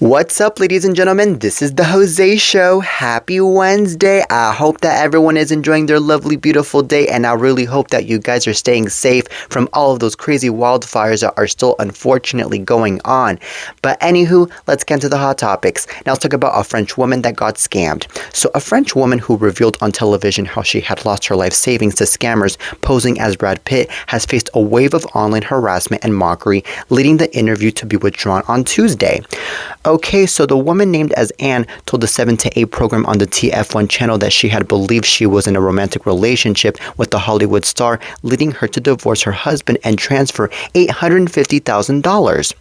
What's up, ladies and gentlemen? This is the Jose Show. Happy Wednesday. I hope that everyone is enjoying their lovely, beautiful day, and I really hope that you guys are staying safe from all of those crazy wildfires that are still unfortunately going on. But anywho, let's get into the hot topics. Now let's talk about a French woman that got scammed. So a French woman who revealed on television how she had lost her life savings to scammers posing as Brad Pitt has faced a wave of online harassment and mockery, leading the interview to be withdrawn on Tuesday. Okay, so the woman named as Anne told the 7 to 8 program on the TF1 channel that she had believed she was in a romantic relationship with the Hollywood star, leading her to divorce her husband and transfer $850,000.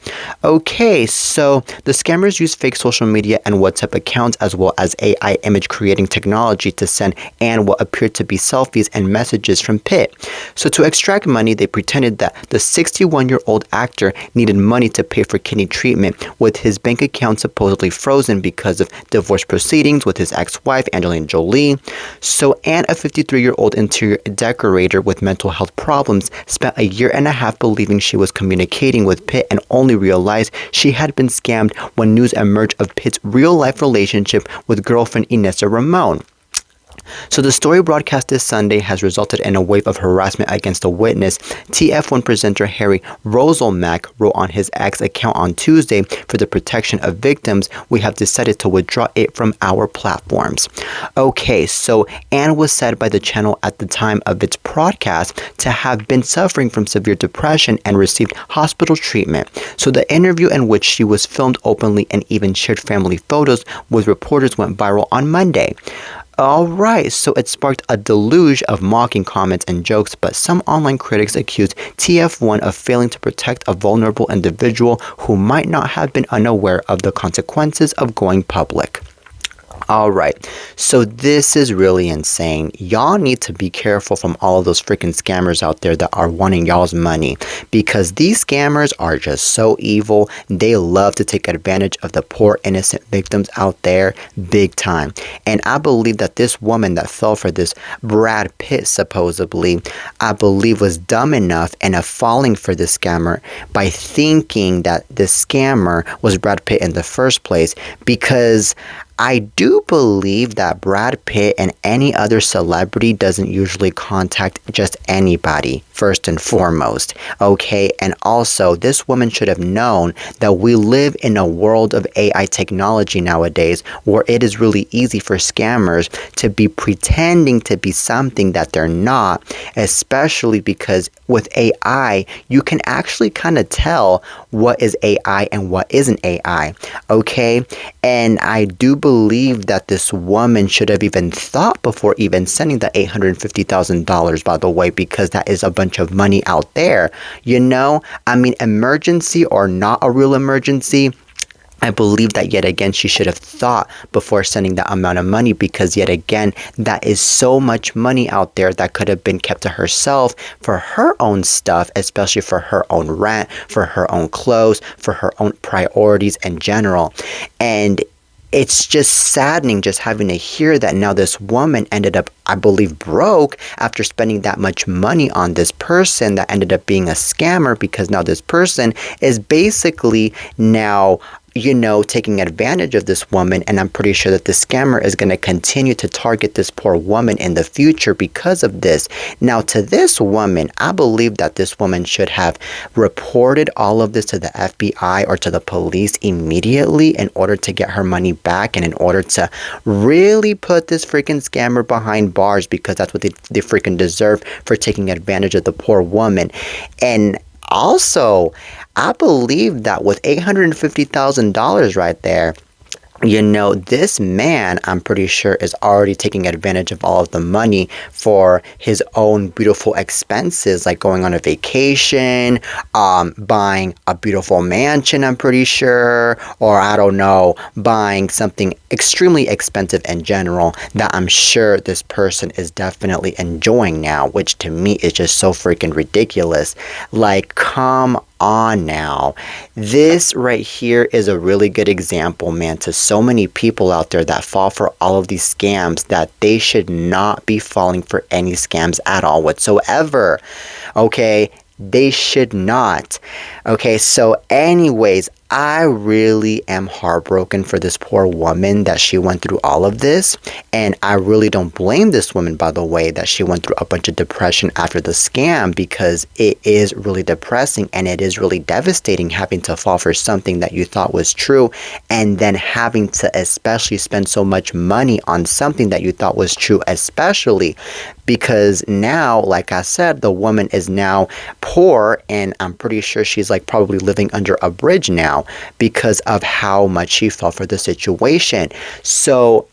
Okay, so the scammers used fake social media and WhatsApp accounts as well as AI image creating technology to send Anne what appeared to be selfies and messages from Pitt. So to extract money, they pretended that the 61-year-old actor needed money to pay for kidney treatment, with his bank account supposedly frozen because of divorce proceedings with his ex-wife, Angelina Jolie. So Anne, a 53-year-old interior decorator with mental health problems, spent a year and a half believing she was communicating with Pitt and only realized she had been scammed when news emerged of Pitt's real-life relationship with girlfriend Inessa Ramon. So the story broadcast this Sunday has resulted in a wave of harassment against a witness. TF1 presenter Harry Roselmack wrote on his X account on Tuesday, "For the protection of victims, we have decided to withdraw it from our platforms." Okay, so Anne was said by the channel at the time of its broadcast to have been suffering from severe depression and received hospital treatment. So the interview, in which she was filmed openly and even shared family photos with reporters, went viral on Monday. Alright, so it sparked a deluge of mocking comments and jokes, but some online critics accused TF1 of failing to protect a vulnerable individual who might not have been unaware of the consequences of going public. Alright, so this is really insane. Y'all need to be careful from all of those freaking scammers out there that are wanting y'all's money, because these scammers are just so evil. They love to take advantage of the poor innocent victims out there big time. And I believe that this woman that fell for this Brad Pitt supposedly, I believe was dumb enough and of falling for this scammer by thinking that this scammer was Brad Pitt in the first place, because I do believe that Brad Pitt and any other celebrity doesn't usually contact just anybody, first and foremost, okay? And also, this woman should have known that we live in a world of AI technology nowadays where it is really easy for scammers to be pretending to be something that they're not, especially because with AI, you can actually kind of tell what is AI and what isn't AI, okay? And I do believe that this woman should have even thought before even sending the $850,000, by the way, because that is a bunch of money out there. You know, I mean, emergency or not a real emergency, I believe that yet again she should have thought before sending that amount of money, because yet again that is so much money out there that could have been kept to herself for her own stuff, especially for her own rent, for her own clothes, for her own priorities in general. And it's just saddening just having to hear that now this woman ended up, I believe, broke after spending that much money on this person that ended up being a scammer, because now this person is basically now, you know, taking advantage of this woman. And I'm pretty sure that the scammer is going to continue to target this poor woman in the future because of this. Now, to this woman, I believe that this woman should have reported all of this to the FBI or to the police immediately in order to get her money back and in order to really put this freaking scammer behind bars, because that's what they freaking deserve for taking advantage of the poor woman. And also, I believe that with $850,000 right there, you know, this man, I'm pretty sure, is already taking advantage of all of the money for his own beautiful expenses, like going on a vacation, buying a beautiful mansion, I'm pretty sure, or I don't know, buying something extremely expensive in general that I'm sure this person is definitely enjoying now, which to me is just so freaking ridiculous. Like, come on now. This right here is a really good example, man, to so many people out there that fall for all of these scams, that they should not be falling for any scams at all whatsoever. Okay, they should not. Okay, so anyways, I really am heartbroken for this poor woman that she went through all of this. And I really don't blame this woman, by the way, that she went through a bunch of depression after the scam, because it is really depressing and it is really devastating having to fall for something that you thought was true, and then having to especially spend so much money on something that you thought was true, especially because now, like I said, the woman is now poor, and I'm pretty sure she's like probably living under a bridge now because of how much she fell for the situation. So,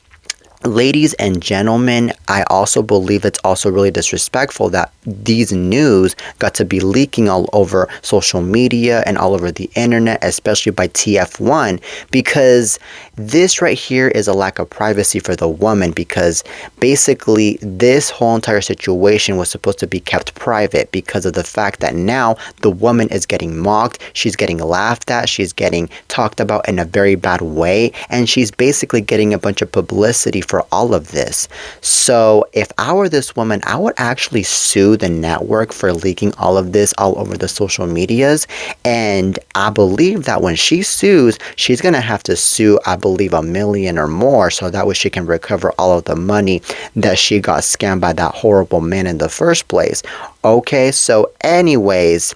ladies and gentlemen, I also believe it's also really disrespectful that these news got to be leaking all over social media and all over the internet, especially by TF1, because this right here is a lack of privacy for the woman, because basically this whole entire situation was supposed to be kept private because of the fact that now the woman is getting mocked, she's getting laughed at, she's getting talked about in a very bad way, and she's basically getting a bunch of publicity for all of this. So if I were this woman, I would actually sue the network for leaking all of this all over the social medias. And I believe that when she sues, she's going to have to sue, I believe, $1 million or more, so that way she can recover all of the money that she got scammed by that horrible man in the first place. Okay, so anyways,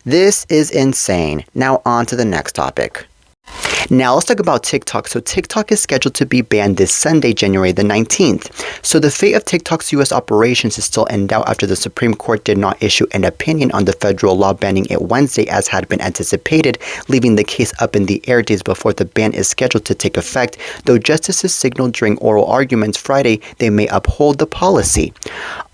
this is insane. Now on to the next topic. Now let's talk about TikTok. So TikTok is scheduled to be banned this Sunday, January the 19th. So the fate of TikTok's U.S. operations is still in doubt after the Supreme Court did not issue an opinion on the federal law banning it Wednesday as had been anticipated, leaving the case up in the air days before the ban is scheduled to take effect, though justices signaled during oral arguments Friday they may uphold the policy.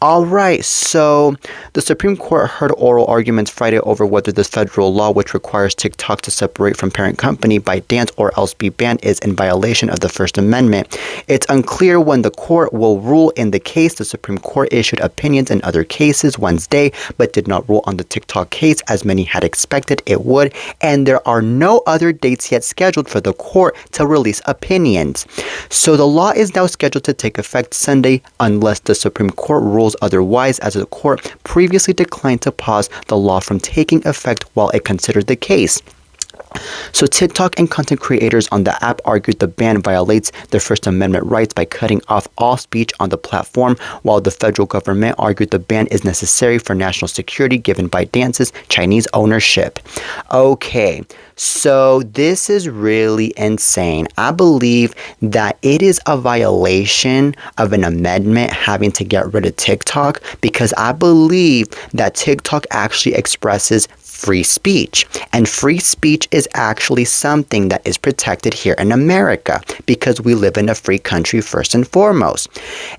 Alright, so the Supreme Court heard oral arguments Friday over whether the federal law, which requires TikTok to separate from parent company by dance or else be banned, is in violation of the First Amendment. It's unclear when the court will rule in the case. The Supreme Court issued opinions in other cases Wednesday, but did not rule on the TikTok case as many had expected it would, and there are no other dates yet scheduled for the court to release opinions. So the law is now scheduled to take effect Sunday unless the Supreme Court rules otherwise, as the court previously declined to pause the law from taking effect while it considered the case. So TikTok and content creators on the app argued the ban violates their First Amendment rights by cutting off all speech on the platform, while the federal government argued the ban is necessary for national security given ByteDance's Chinese ownership. Okay, so this is really insane. I believe that it is a violation of an amendment having to get rid of TikTok, because I believe that TikTok actually expresses free speech, and free speech is actually something that is protected here in America because we live in a free country first and foremost.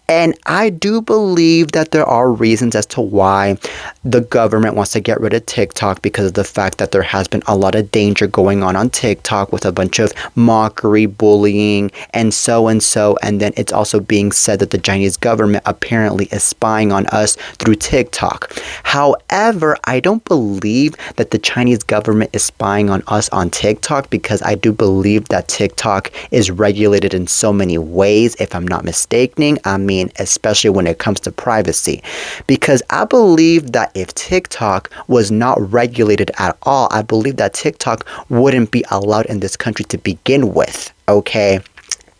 And I do believe that there are reasons as to why the government wants to get rid of TikTok, because of the fact that there has been a lot of danger going on TikTok with a bunch of mockery, bullying, and so, and then it's also being said that the Chinese government apparently is spying on us through TikTok. However, I don't believe that the Chinese government is spying on us on TikTok, because I do believe that TikTok is regulated in so many ways, if I'm not mistaken. I mean, especially when it comes to privacy, because I believe that if TikTok was not regulated at all, I believe that TikTok wouldn't be allowed in this country to begin with, okay?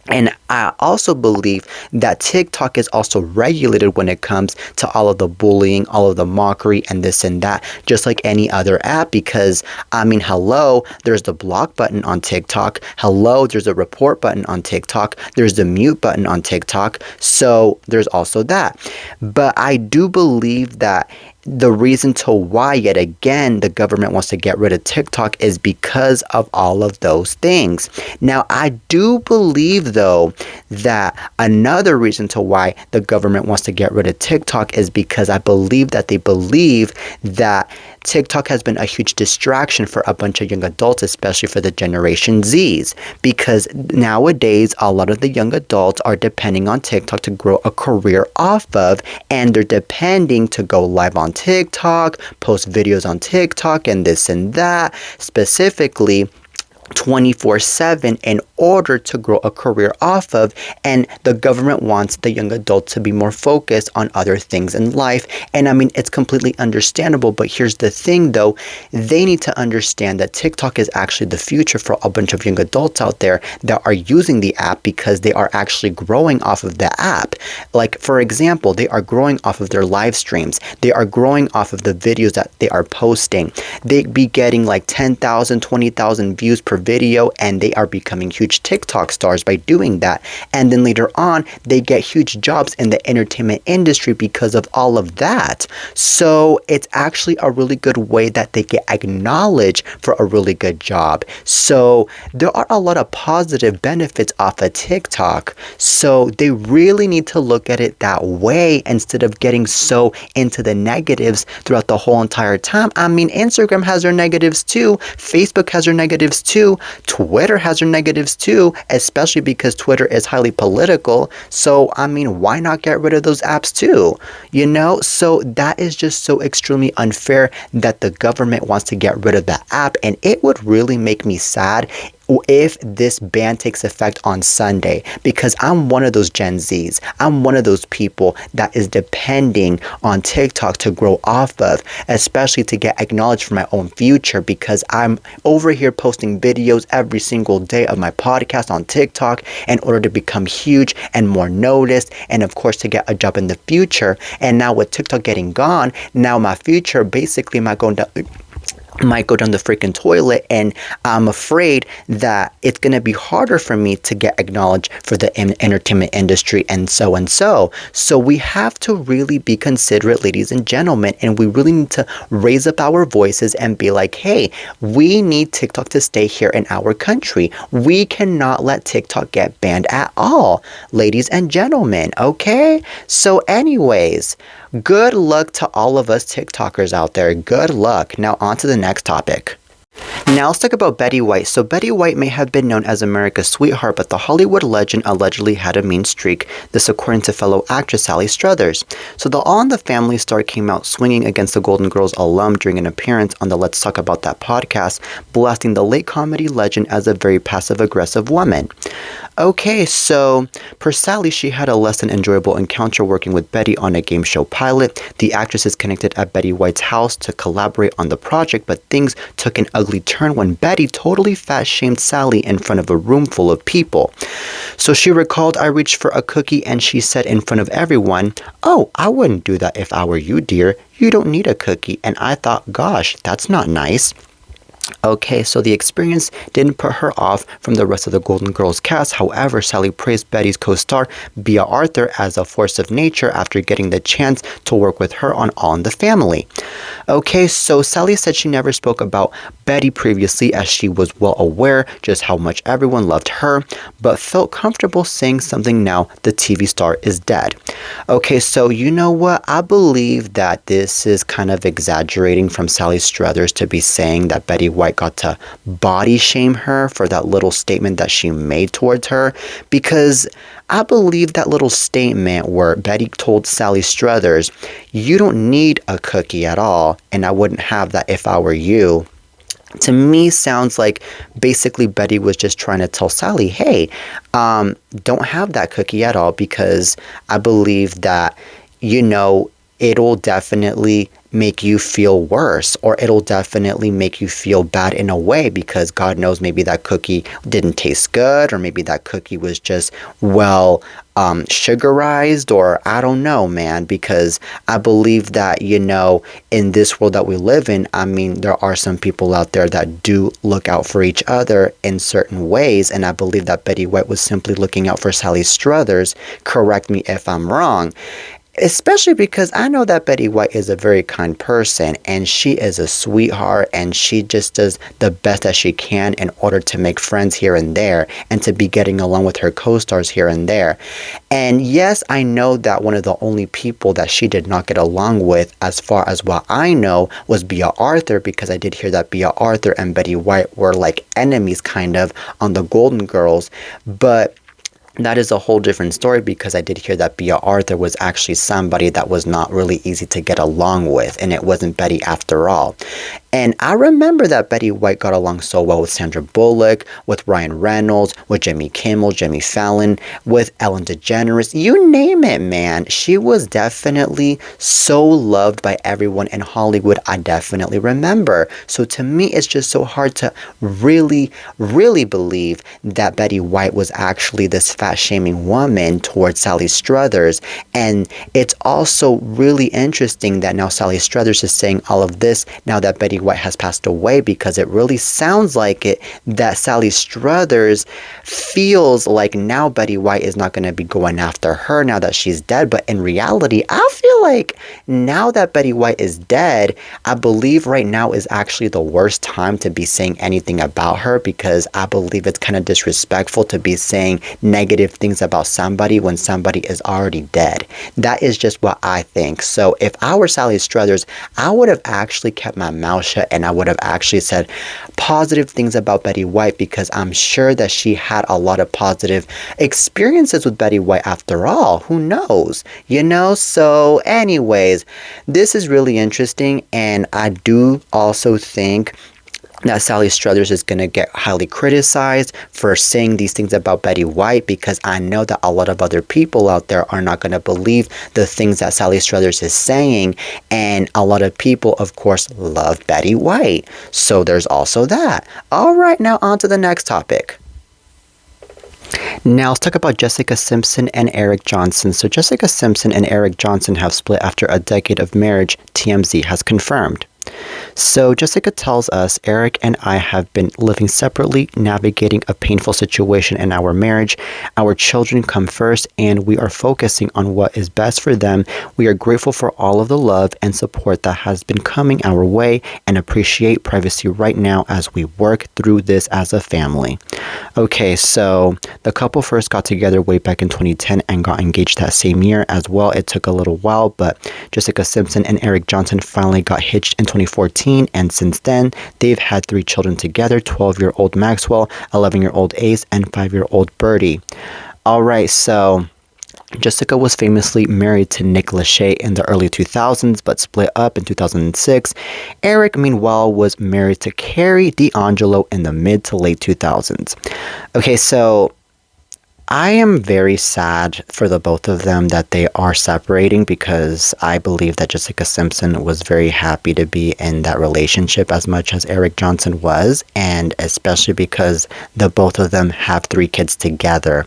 And I also believe that TikTok is also regulated when it comes to all of the bullying, all of the mockery, and this and that, just like any other app. Because, I mean, hello, there's the block button on TikTok. Hello, there's a report button on TikTok. There's the mute button on TikTok. So there's also that. But I do believe that the reason to why, yet again, the government wants to get rid of TikTok is because of all of those things. Now, I do believe, though, that another reason to why the government wants to get rid of TikTok is because I believe that they believe that TikTok has been a huge distraction for a bunch of young adults, especially for the Generation Zs, because nowadays a lot of the young adults are depending on TikTok to grow a career off of, and they're depending to go live on TikTok, post videos on TikTok, and this and that. Specifically, 24/7 in order to grow a career off of, and the government wants the young adult to be more focused on other things in life. And I mean, it's completely understandable, but here's the thing though, they need to understand that TikTok is actually the future for a bunch of young adults out there that are using the app, because they are actually growing off of the app. Like, for example, they are growing off of their live streams, they are growing off of the videos that they are posting. They'd be getting like 10,000, 20,000 views per video, and they are becoming huge TikTok stars by doing that. And then later on, they get huge jobs in the entertainment industry because of all of that. So it's actually a really good way that they get acknowledged for a really good job. So there are a lot of positive benefits off of TikTok. So they really need to look at it that way instead of getting so into the negatives throughout the whole entire time. I mean, Instagram has their negatives too. Facebook has their negatives too. Twitter has their negatives too, especially because Twitter is highly political. So, I mean, why not get rid of those apps too? You know, so that is just so extremely unfair that the government wants to get rid of the app. And it would really make me sad if this ban takes effect on Sunday, because I'm one of those Gen Zs. I'm one of those people that is depending on TikTok to grow off of, especially to get acknowledged for my own future, because I'm over here posting videos every single day of my podcast on TikTok in order to become huge and more noticed, and of course to get a job in the future. And now with TikTok getting gone, now my future basically might go down the freaking toilet, and I'm afraid that it's going to be harder for me to get acknowledged for the entertainment industry and so and so. So we have to really be considerate, ladies and gentlemen, and we really need to raise up our voices and be like, hey, we need TikTok to stay here in our country. We cannot let TikTok get banned at all, ladies and gentlemen, okay? So anyways, good luck to all of us TikTokers out there. Good luck. Now on to the next topic. Now let's talk about Betty White. So Betty White may have been known as America's sweetheart, but the Hollywood legend allegedly had a mean streak, this according to fellow actress Sally Struthers. So the All in the Family star came out swinging against the Golden Girls alum during an appearance on the Let's Talk About That podcast, blasting the late comedy legend as a very passive-aggressive woman. Okay, so per Sally, she had a less than enjoyable encounter working with Betty on a game show pilot. The actress is connected at Betty White's house to collaborate on the project, but things took an ugly turn when Betty totally fat-shamed Sally in front of a room full of people. So she recalled, I reached for a cookie and she said in front of everyone, "Oh, I wouldn't do that if I were you, dear. You don't need a cookie." And I thought, gosh, that's not nice. Okay, so the experience didn't put her off from the rest of the Golden Girls cast. However, Sally praised Betty's co-star Bea Arthur as a force of nature after getting the chance to work with her on All in the Family. Okay, so Sally said she never spoke about Betty previously, as she was well aware just how much everyone loved her, but felt comfortable saying something now the TV star is dead. Okay, so you know what? I believe that this is kind of exaggerating from Sally Struthers to be saying that Betty White got to body shame her for that little statement that she made towards her, because I believe that little statement where Betty told Sally Struthers, "You don't need a cookie at all, and I wouldn't have that if I were you," to me sounds like basically Betty was just trying to tell Sally, hey, don't have that cookie at all, because I believe that, you know, it'll definitely make you feel worse, or it'll definitely make you feel bad in a way, because God knows maybe that cookie didn't taste good, or maybe that cookie was just, well, sugarized, or I don't know, man, because I believe that, you know, in this world that we live in, I mean, there are some people out there that do look out for each other in certain ways, and I believe that Betty White was simply looking out for Sally Struthers. Correct me if I'm wrong. Especially because I know that Betty White is a very kind person, and she is a sweetheart, and she just does the best that she can in order to make friends here and there, and to be getting along with her co-stars here and there. And yes, I know that one of the only people that she did not get along with, as far as what I know, was Bea Arthur, because I did hear that Bea Arthur and Betty White were like enemies kind of on the Golden Girls, but that is a whole different story, because I did hear that Bea Arthur was actually somebody that was not really easy to get along with, and it wasn't Betty after all. And I remember that Betty White got along so well with Sandra Bullock, with Ryan Reynolds, with Jimmy Kimmel, Jimmy Fallon, with Ellen DeGeneres. You name it, man. She was definitely so loved by everyone in Hollywood. I definitely remember. So to me, it's just so hard to really, really believe that Betty White was actually this fat-shaming woman towards Sally Struthers. And it's also really interesting that now Sally Struthers is saying all of this now that Betty White has passed away, because it really sounds like it that Sally Struthers feels like now Betty White is not going to be going after her now that she's dead. But in reality, I feel like now that Betty White is dead, I believe right now is actually the worst time to be saying anything about her, because I believe it's kind of disrespectful to be saying negative things about somebody when somebody is already dead. That is just what I think. So if I were Sally Struthers, I would have actually kept my mouth shut, and I would have actually said positive things about Betty White, because I'm sure that she had a lot of positive experiences with Betty White after all. Who knows? You know? So anyways, this is really interesting, and I do also think that Sally Struthers is going to get highly criticized for saying these things about Betty White, because I know that a lot of other people out there are not going to believe the things that Sally Struthers is saying, and a lot of people, of course, love Betty White. So there's also that. All right, now on to the next topic. Now let's talk about Jessica Simpson and Eric Johnson. So Jessica Simpson and Eric Johnson have split after a decade of marriage, TMZ has confirmed. So Jessica tells us, Eric and I have been living separately, navigating a painful situation in our marriage. Our children come first, and we are focusing on what is best for them. We are grateful for all of the love and support that has been coming our way, and appreciate privacy right now as we work through this as a family. Okay, so the couple first got together way back in 2010 and got engaged that same year as well. It took a little while, but Jessica Simpson and Eric Johnson finally got hitched in 2014, and since then, they've had 3 children together, 12-year-old Maxwell, 11-year-old Ace, and 5-year-old Birdie. Alright, so Jessica was famously married to Nick Lachey in the early 2000s, but split up in 2006. Eric, meanwhile, was married to Carrie D'Angelo in the mid to late 2000s. Okay, so I am very sad for the both of them that they are separating, because I believe that Jessica Simpson was very happy to be in that relationship as much as Eric Johnson was, and especially because the both of them have 3 kids together.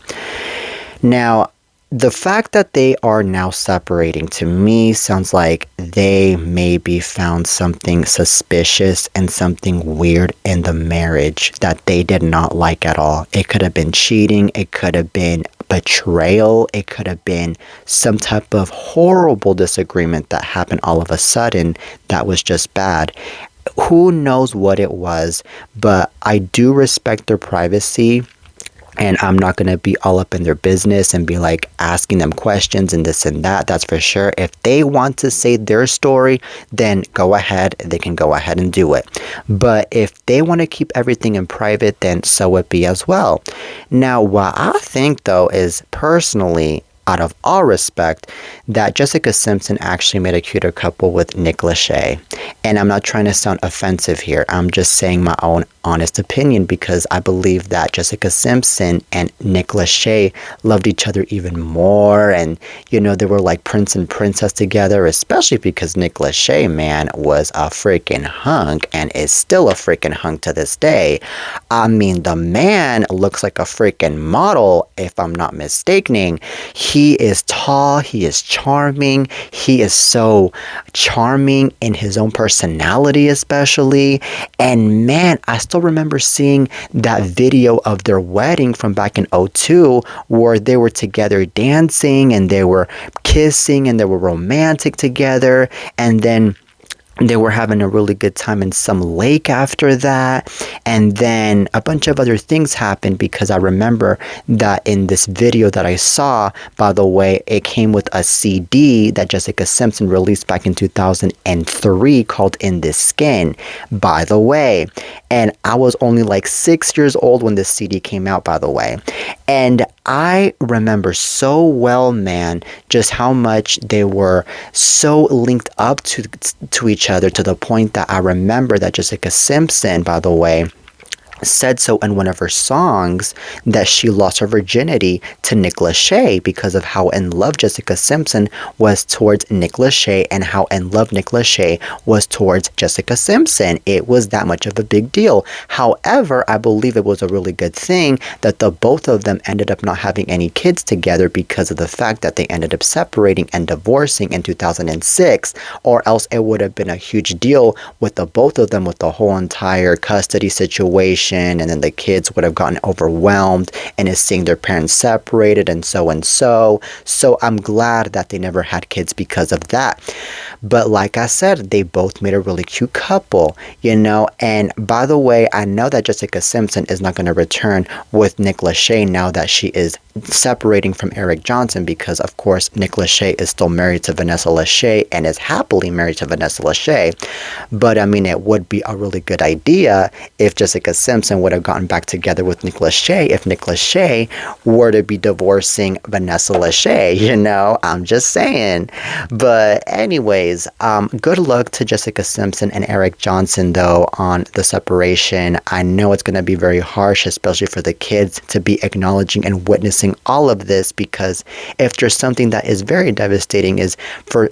Now, the fact that they are now separating, to me, sounds like they maybe found something suspicious and something weird in the marriage that they did not like at all. It could have been cheating, it could have been betrayal, it could have been some type of horrible disagreement that happened all of a sudden that was just bad. Who knows what it was, but I do respect their privacy. And I'm not going to be all up in their business and be like asking them questions and this and that. That's for sure. If they want to say their story, then go ahead. They can go ahead and do it. But if they want to keep everything in private, then so it be as well. Now, what I think, though, is personally, out of all respect, that Jessica Simpson actually made a cuter couple with Nick Lachey. And I'm not trying to sound offensive here. I'm just saying my own honest opinion, because I believe that Jessica Simpson and Nick Lachey loved each other even more. And, you know, they were like prince and princess together, especially because Nick Lachey, man, was a freaking hunk and is still a freaking hunk to this day. I mean, the man looks like a freaking model, if I'm not mistaken. He is tall, he is charming, he is so charming in his own personality especially. And man, I still remember seeing that video of their wedding from back in 2002 where they were together dancing and they were kissing and they were romantic together, and then they were having a really good time in some lake after that. And then a bunch of other things happened, because I remember that in this video that I saw, by the way, it came with a CD that Jessica Simpson released back in 2003 called In This Skin, by the way. And I was only like 6 years old when this CD came out, by the way. And I remember so well, man, just how much they were so linked up to each each other, to the point that I remember that Jessica Simpson, by the way, said so in one of her songs, that she lost her virginity to Nick Lachey because of how in love Jessica Simpson was towards Nick Lachey and how in love Nick Lachey was towards Jessica Simpson. It was that much of a big deal. However, I believe it was a really good thing that the both of them ended up not having any kids together because of the fact that they ended up separating and divorcing in 2006, or else it would have been a huge deal with the both of them, with the whole entire custody situation, and then the kids would have gotten overwhelmed and is seeing their parents separated and so and so. So I'm glad that they never had kids because of that. But like I said, they both made a really cute couple, you know. And by the way, I know that Jessica Simpson is not going to return with Nick Lachey now that she is separating from Eric Johnson, because of course Nick Lachey is still married to Vanessa Lachey and is happily married to Vanessa Lachey. But I mean, it would be a really good idea if Jessica Simpson would have gotten back together with Nick Lachey if Nick Lachey were to be divorcing Vanessa Lachey, you know. I'm just saying. But anyways, good luck to Jessica Simpson and Eric Johnson though on the separation. I know it's going to be very harsh, especially for the kids, to be acknowledging and witnessing all of this, because if there's something that is very devastating is for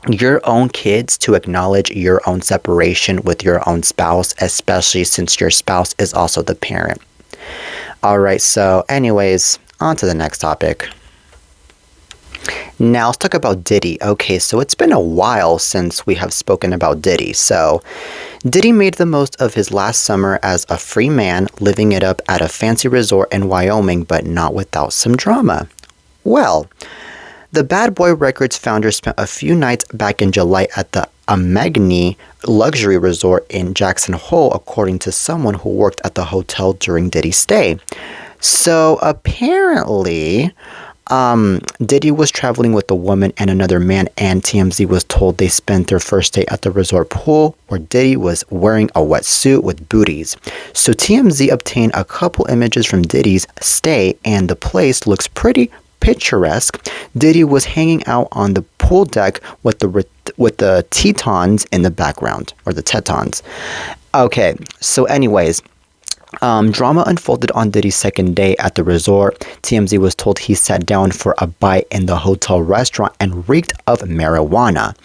your own kids to acknowledge your own separation with your own spouse, especially since your spouse is also the parent. All right, so anyways, on to the next topic. Now let's talk about Diddy. Okay, so it's been a while since we have spoken about Diddy. So Diddy made the most of his last summer as a free man, living it up at a fancy resort in Wyoming, but not without some drama. Well, the Bad Boy Records founder spent a few nights back in July at the Amagni luxury resort in Jackson Hole, according to someone who worked at the hotel during Diddy's stay. So apparently, Diddy was traveling with a woman and another man, and TMZ was told they spent their first day at the resort pool, where Diddy was wearing a wetsuit with booties. So TMZ obtained a couple images from Diddy's stay, and the place looks pretty picturesque. Diddy was hanging out on the pool deck with the Tetons in the background, or the Tetons. Okay, so anyways, drama unfolded on Diddy's second day at the resort. TMZ was told he sat down for a bite in the hotel restaurant and reeked of marijuana.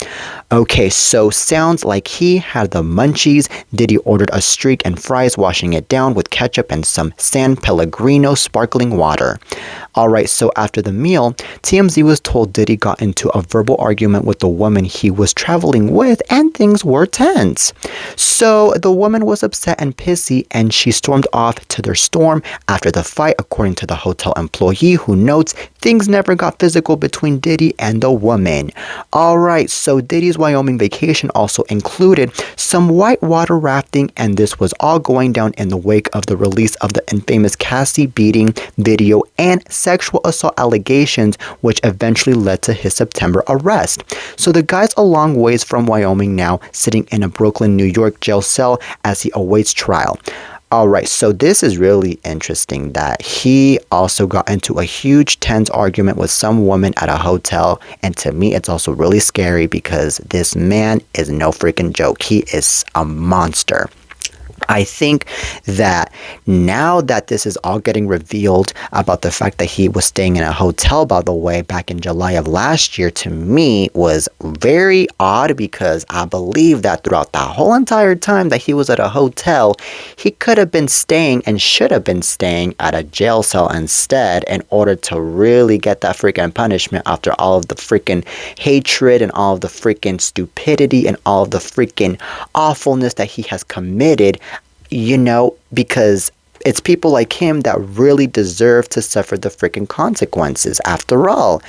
Okay, so sounds like he had the munchies. Diddy ordered a steak and fries, washing it down with ketchup and some San Pellegrino sparkling water. Alright, so after the meal, TMZ was told Diddy got into a verbal argument with the woman he was traveling with, and things were tense. So the woman was upset and pissy, and she stormed off to their storm after the fight, according to the hotel employee, who notes things never got physical between Diddy and the woman. Alright, so Diddy's Wyoming vacation also included some whitewater rafting, and this was all going down in the wake of the release of the infamous Cassie beating video and sexual assault allegations, which eventually led to his September arrest. So the guy's a long ways from Wyoming now, sitting in a Brooklyn, New York jail cell as he awaits trial. Alright, so this is really interesting that he also got into a huge tense argument with some woman at a hotel, and to me it's also really scary because this man is no freaking joke. He is a monster. I think that now that this is all getting revealed about the fact that he was staying in a hotel, by the way, back in July of last year, to me was very odd, because I believe that throughout the whole entire time that he was at a hotel, he could have been staying and should have been staying at a jail cell instead, in order to really get that freaking punishment after all of the freaking hatred and all of the freaking stupidity and all of the freaking awfulness that he has committed. You know, because it's people like him that really deserve to suffer the freaking consequences after all.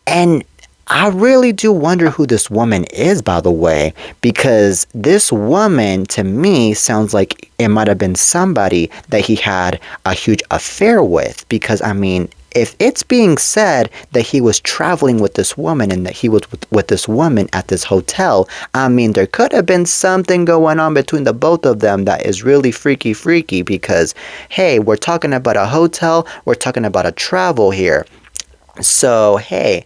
And I really do wonder who this woman is, by the way, because this woman, to me, sounds like it might have been somebody that he had a huge affair with. Because, I mean, if it's being said that he was traveling with this woman and that he was with this woman at this hotel, I mean, there could have been something going on between the both of them that is really freaky, because, hey, we're talking about a hotel, we're talking about a travel here. So, hey,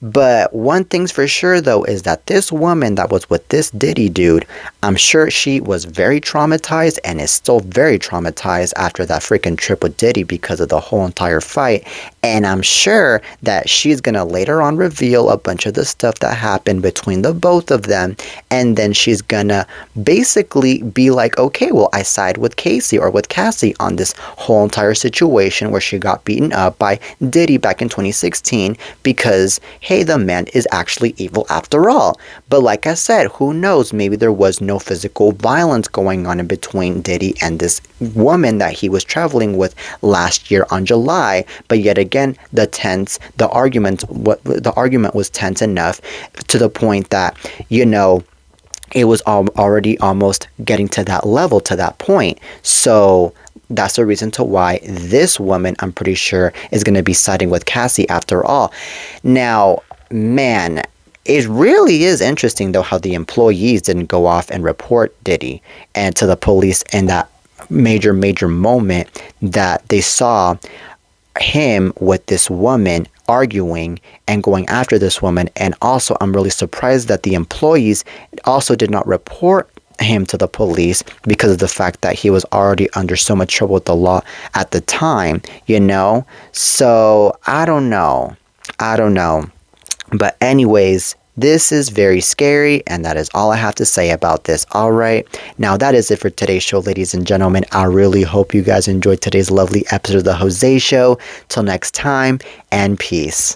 But one thing's for sure though is that this woman that was with this Diddy dude, I'm sure she was very traumatized and is still very traumatized after that freaking trip with Diddy because of the whole entire fight. And I'm sure that she's gonna later on reveal a bunch of the stuff that happened between the both of them. And then she's gonna basically be like, okay, well, I side with Casey or with Cassie on this whole entire situation where she got beaten up by Diddy back in 2016 because, hey, the man is actually evil after all. But like I said, who knows? Maybe there was no physical violence going on in between Diddy and this woman that he was traveling with last year on July. But yet again, the argument was tense enough to the point that, it was already almost getting to that level, to that point. So that's the reason to why this woman, I'm pretty sure, is going to be siding with Cassie after all. Now, man, it really is interesting, though, how the employees didn't go off and report Diddy and to the police in that major moment that they saw him with this woman arguing and going after this woman. And also, I'm really surprised that the employees also did not report him to the police because of the fact that he was already under so much trouble with the law at the time, So I don't know. But anyways, this is very scary, and that is all I have to say about this. All right. Now, that is it for today's show, ladies and gentlemen. I really hope you guys enjoyed today's lovely episode of The Jose Show. Till next time, and peace.